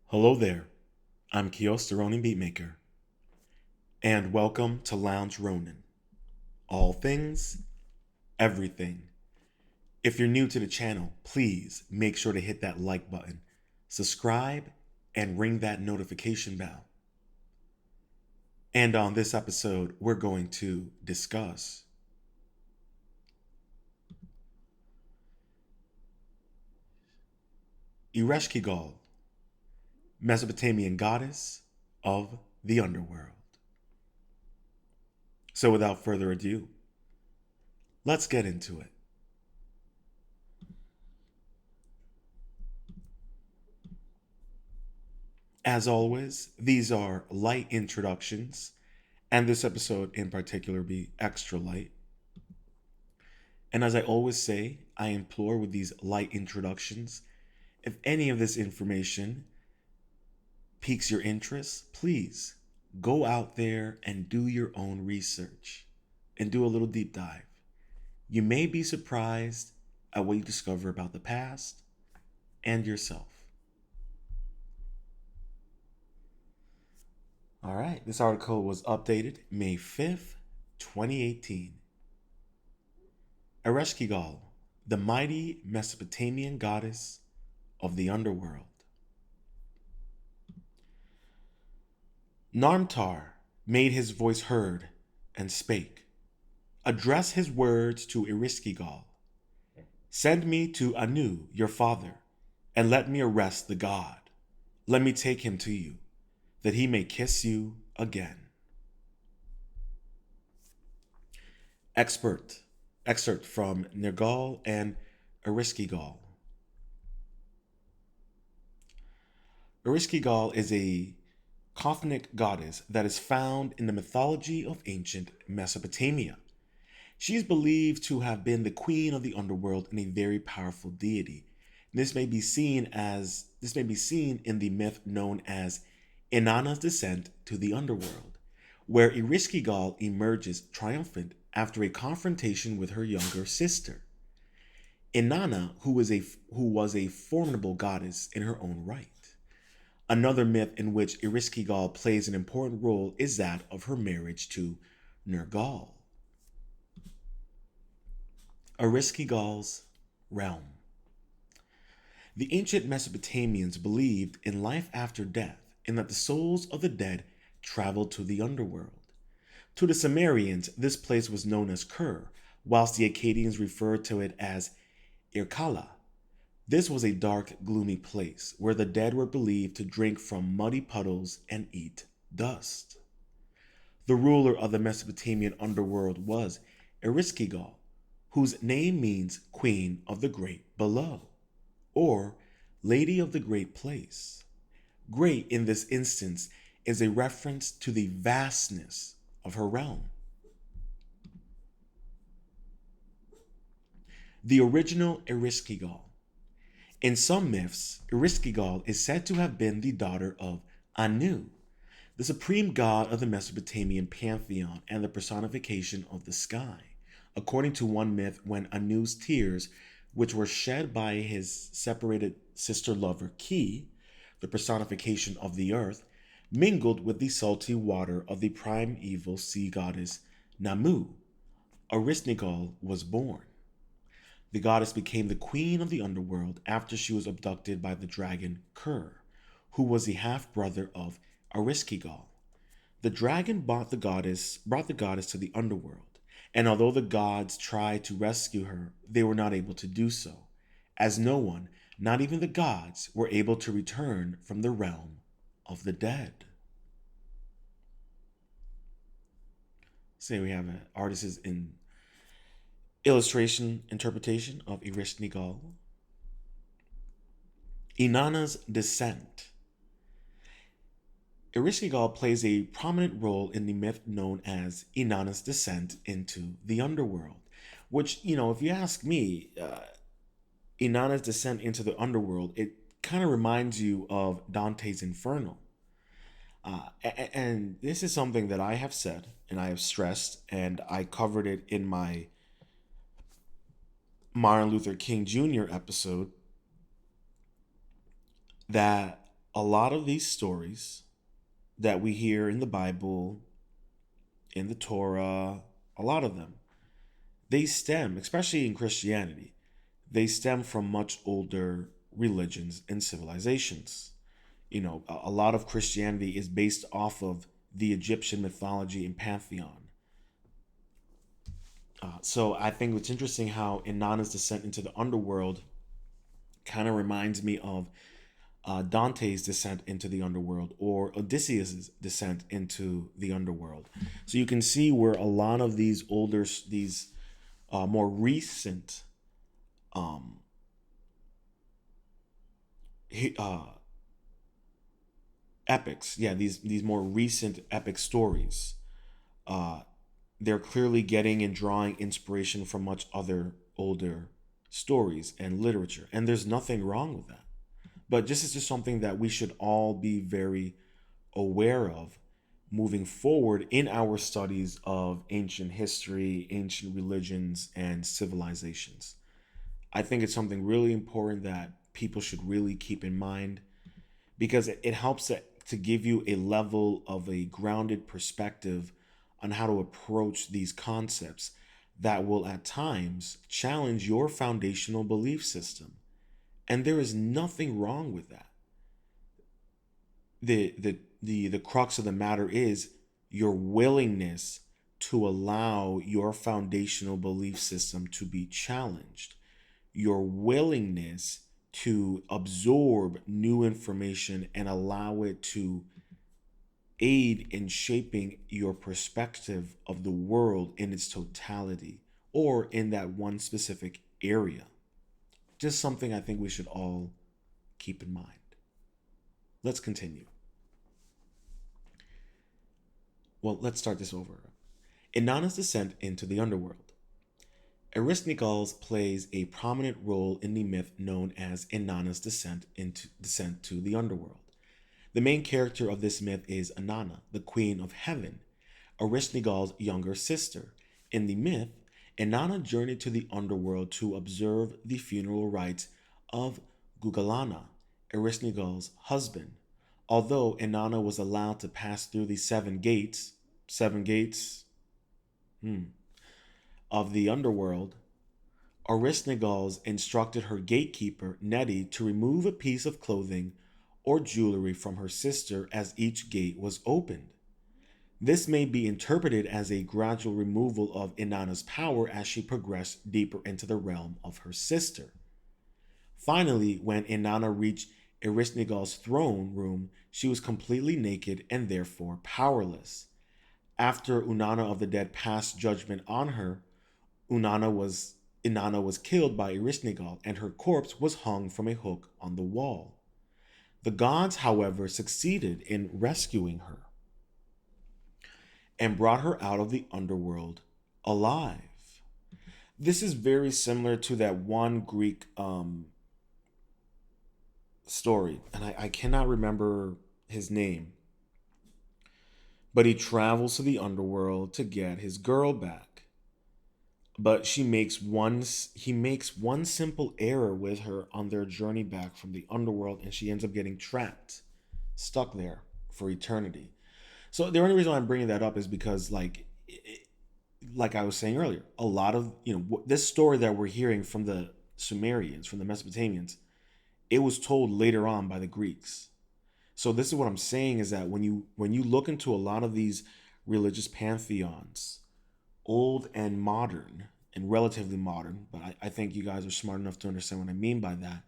Hello there, I'm Kios the Ronin Beatmaker, and welcome to Lounge Ronin. All things, everything. If you're new to the channel, please make sure to hit that like button, subscribe, and ring that notification bell. And on this episode, we're going to discuss Ereshkigal, Mesopotamian goddess of the Underworld. So without further ado, let's get into it. As always, these are light introductions, and this episode in particular be extra light. And as I always say, I implore with these light introductions, if any of this information piques your interest, please go out there and do your own research and do a little deep dive. You may be surprised at what you discover about the past and yourself. All right, this article was updated May 5th, 2018. Ereshkigal, the mighty Mesopotamian goddess of the underworld. Narmtar made his voice heard and spake. Address his words to Ereshkigal. Send me to Anu, your father, and let me arrest the god. Let me take him to you, that he may kiss you again. Excerpt from Nergal and Ereshkigal. Ereshkigal is a Chthonic goddess that is found in the mythology of ancient Mesopotamia. She is believed to have been the queen of the underworld and a very powerful deity. This may be seen in the myth known as Inanna's descent to the underworld, where Ereshkigal emerges triumphant after a confrontation with her younger sister. Inanna, who was a formidable goddess in her own right. Another myth in which Ereshkigal plays an important role is that of her marriage to Nergal. Ereshkigal's realm. The ancient Mesopotamians believed in life after death and that the souls of the dead traveled to the underworld. To the Sumerians, this place was known as Kur, whilst the Akkadians referred to it as Irkalla. This was a dark, gloomy place where the dead were believed to drink from muddy puddles and eat dust. The ruler of the Mesopotamian underworld was Ereshkigal, whose name means Queen of the Great Below, or Lady of the Great Place. Great in this instance is a reference to the vastness of her realm. The original Ereshkigal. In some myths, Ereshkigal is said to have been the daughter of Anu, the supreme god of the Mesopotamian pantheon and the personification of the sky. According to one myth, when Anu's tears, which were shed by his separated sister lover Ki, the personification of the earth, mingled with the salty water of the primeval sea goddess Namu, Ereshkigal was born. The goddess became the queen of the underworld after she was abducted by the dragon Kur, who was the half-brother of Ereshkigal. The dragon brought the goddess to the underworld, and although the gods tried to rescue her, they were not able to do so, as no one, not even the gods, were able to return from the realm of the dead. So we have an artist's illustration interpretation of Ereshkigal. Inanna's descent. Ereshkigal plays a prominent role in the myth known as Inanna's descent into the underworld, which, if you ask me, Inanna's descent into the underworld, it kind of reminds you of Dante's Inferno. And this is something that I have said and I have stressed, and I covered it in my Martin Luther King Jr. episode, that A lot of these stories that we hear in the Bible, in the Torah, a lot of them, they stem, especially in Christianity, they stem from much older religions and civilizations. A lot of Christianity is based off of the Egyptian mythology and pantheon. So I think it's interesting how Inanna's descent into the underworld kind of reminds me of Dante's descent into the underworld or Odysseus's descent into the underworld. So you can see where a lot of these more recent um, uh, epics, yeah, these more recent epic stories, uh, they're clearly getting and drawing inspiration from much other older stories and literature, and there's nothing wrong with that. But this is just something that we should all be very aware of moving forward in our studies of ancient history, ancient religions, and civilizations. I think it's something really important that people should really keep in mind because it helps to give you a level of a grounded perspective on how to approach these concepts that will at times challenge your foundational belief system. And there is nothing wrong with that. The crux of the matter is your willingness to allow your foundational belief system to be challenged, your willingness to absorb new information and allow it to aid in shaping your perspective of the world in its totality or in that one specific area. Just something I think we should all keep in mind. Let's continue. Well, let's start this over. Inanna's descent into the underworld. Ereshkigal plays a prominent role in the myth known as Inanna's descent to the underworld. The main character of this myth is Inanna, the queen of heaven, Ereshkigal's younger sister. In the myth, Inanna journeyed to the underworld to observe the funeral rites of Gugalana, Ereshkigal's husband. Although Inanna was allowed to pass through the seven gates of the underworld, Ereshkigal instructed her gatekeeper, Neti, to remove a piece of clothing or jewelry from her sister as each gate was opened. This may be interpreted as a gradual removal of Inanna's power as she progressed deeper into the realm of her sister. Finally, when Inanna reached Ereshkigal's throne room, she was completely naked and therefore powerless. After Inanna of the Dead passed judgment on her, Inanna was killed by Ereshkigal and her corpse was hung from a hook on the wall. The gods, however, succeeded in rescuing her and brought her out of the underworld alive. This is very similar to that one Greek story, and I cannot remember his name, but he travels to the underworld to get his girl back. But he makes one simple error with her on their journey back from the underworld, and she ends up getting trapped, stuck there for eternity. So the only reason why I'm bringing that up is because, like I was saying earlier, a lot of this story that we're hearing from the Sumerians, from the Mesopotamians, it was told later on by the Greeks. So this is what I'm saying is that when you look into a lot of these religious pantheons, old and modern, and relatively modern, but I think you guys are smart enough to understand what I mean by that,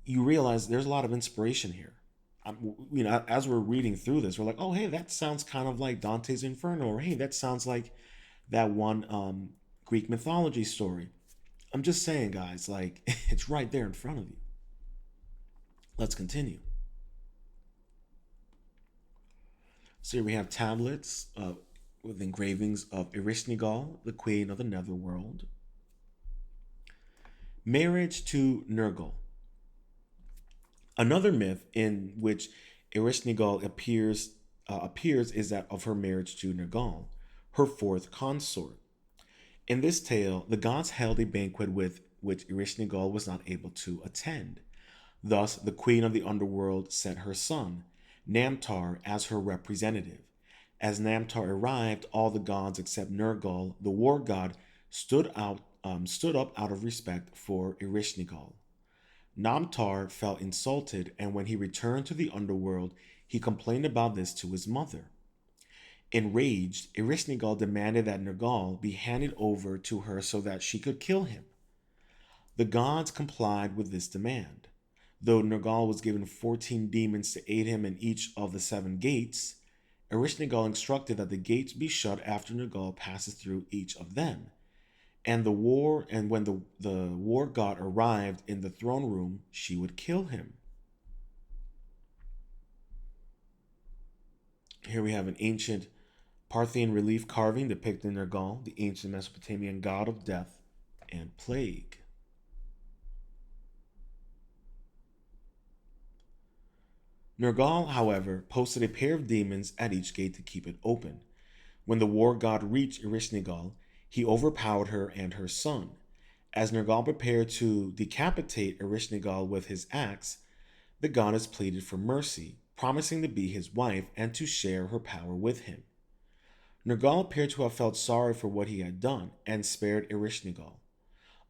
you realize there's a lot of inspiration here. As we're reading through this, we're like, oh, hey, that sounds kind of like Dante's Inferno, or hey, that sounds like that one Greek mythology story. I'm just saying, guys, like it's right there in front of you. Let's continue. So here we have tablets with engravings of Ereshkigal, the queen of the netherworld. Marriage to Nergal. Another myth in which Ereshkigal appears is that of her marriage to Nergal, her fourth consort. In this tale, the gods held a banquet with which Ereshkigal was not able to attend. Thus, the queen of the underworld sent her son, Namtar, as her representative. As Namtar arrived, all the gods except Nergal, the war god, stood up out of respect for Ereshkigal. Namtar felt insulted, and when he returned to the underworld, he complained about this to his mother. Enraged, Ereshkigal demanded that Nergal be handed over to her so that she could kill him. The gods complied with this demand. Though Nergal was given 14 demons to aid him in each of the 7 gates, Ereshkigal instructed that the gates be shut after Nergal passes through each of them. And when the war god arrived in the throne room, she would kill him. Here we have an ancient Parthian relief carving depicting Nergal, the ancient Mesopotamian god of death and plague. Nergal, however, posted a pair of demons at each gate to keep it open. When the war god reached Ereshkigal, he overpowered her and her son. As Nergal prepared to decapitate Ereshkigal with his axe, the goddess pleaded for mercy, promising to be his wife and to share her power with him. Nergal appeared to have felt sorry for what he had done and spared Ereshkigal.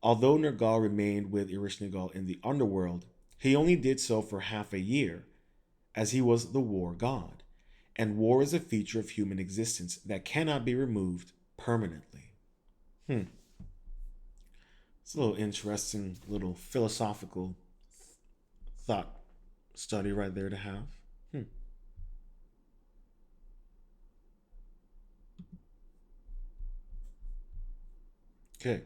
Although Nergal remained with Ereshkigal in the underworld, he only did so for half a year, as he was the war god, and war is a feature of human existence that cannot be removed permanently. It's a little interesting, little philosophical thought study right there to have. Okay.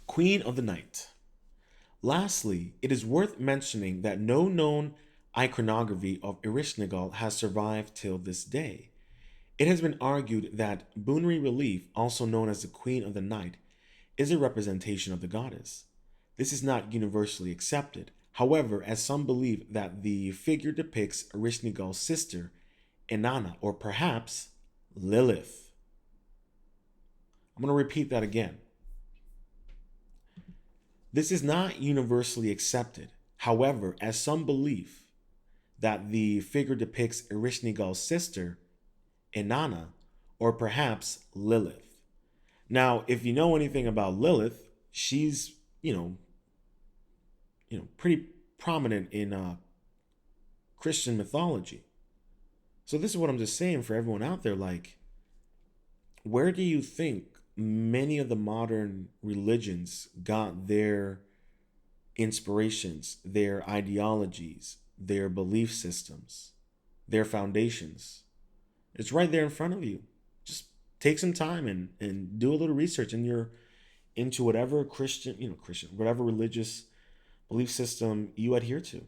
Queen of the Night. Lastly, it is worth mentioning that no known iconography of Ereshkigal has survived till this day. It has been argued that Bunri relief, also known as the Queen of the Night, is a representation of the goddess. This is not universally accepted. However, as some believe that the figure depicts Ereshkigal's sister, Inanna, or perhaps Lilith. I'm going to repeat that again. This is not universally accepted. However, as some believe that the figure depicts Ereshkigal's sister, Inanna, or perhaps Lilith. Now, if you know anything about Lilith, she's, pretty prominent in Christian mythology. So this is what I'm just saying for everyone out there, like, where do you think many of the modern religions got their inspirations, their ideologies, their belief systems, their foundations? It's right there in front of you. Just take some time and do a little research, and you're into whatever Christian, whatever religious belief system you adhere to.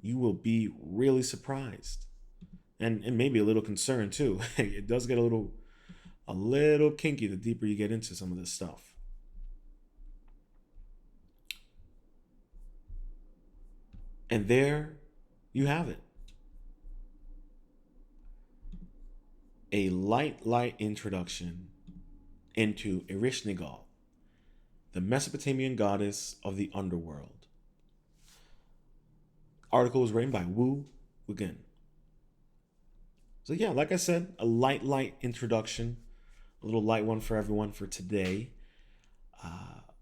You will be really surprised. And maybe a little concerned too. It does get a little kinky the deeper you get into some of this stuff. And there you have it. A light introduction into Ereshkigal, the Mesopotamian goddess of the underworld. Article was written by Wu Wigan. So yeah, like I said, a light introduction, a little light one for everyone for today.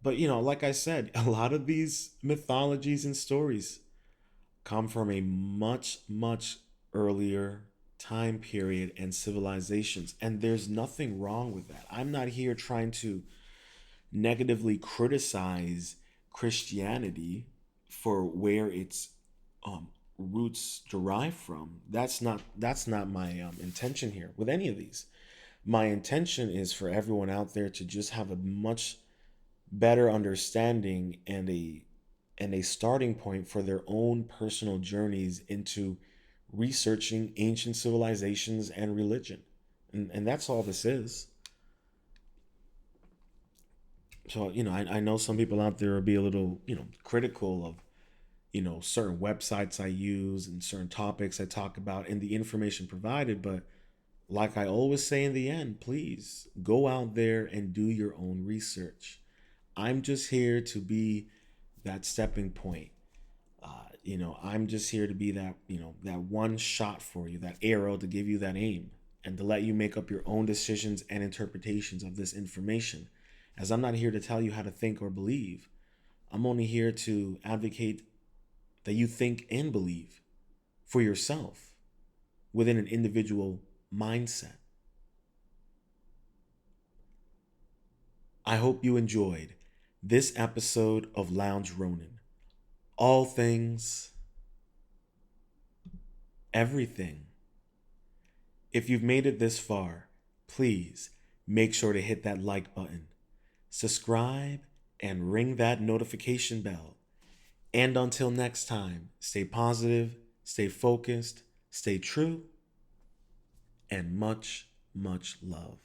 But like I said, a lot of these mythologies and stories come from a much earlier time period and civilizations, and there's nothing wrong with that. I'm not here trying to negatively criticize Christianity for where its roots derive from. That's not my intention here with any of these. My intention is for everyone out there to just have a much better understanding and a starting point for their own personal journeys into researching ancient civilizations and religion. And that's all this is. So, I know some people out there will be a little, critical of, certain websites I use and certain topics I talk about and the information provided. But like I always say in the end, please go out there and do your own research. I'm just here to be that stepping point. I'm just here to be that, that one shot for you, that arrow to give you that aim and to let you make up your own decisions and interpretations of this information. As I'm not here to tell you how to think or believe, I'm only here to advocate that you think and believe for yourself within an individual mindset. I hope you enjoyed this episode of Lounge Ronin. All things, everything. If you've made it this far, please make sure to hit that like button, subscribe, and ring that notification bell. And until next time, stay positive, stay focused, stay true, and much, much love.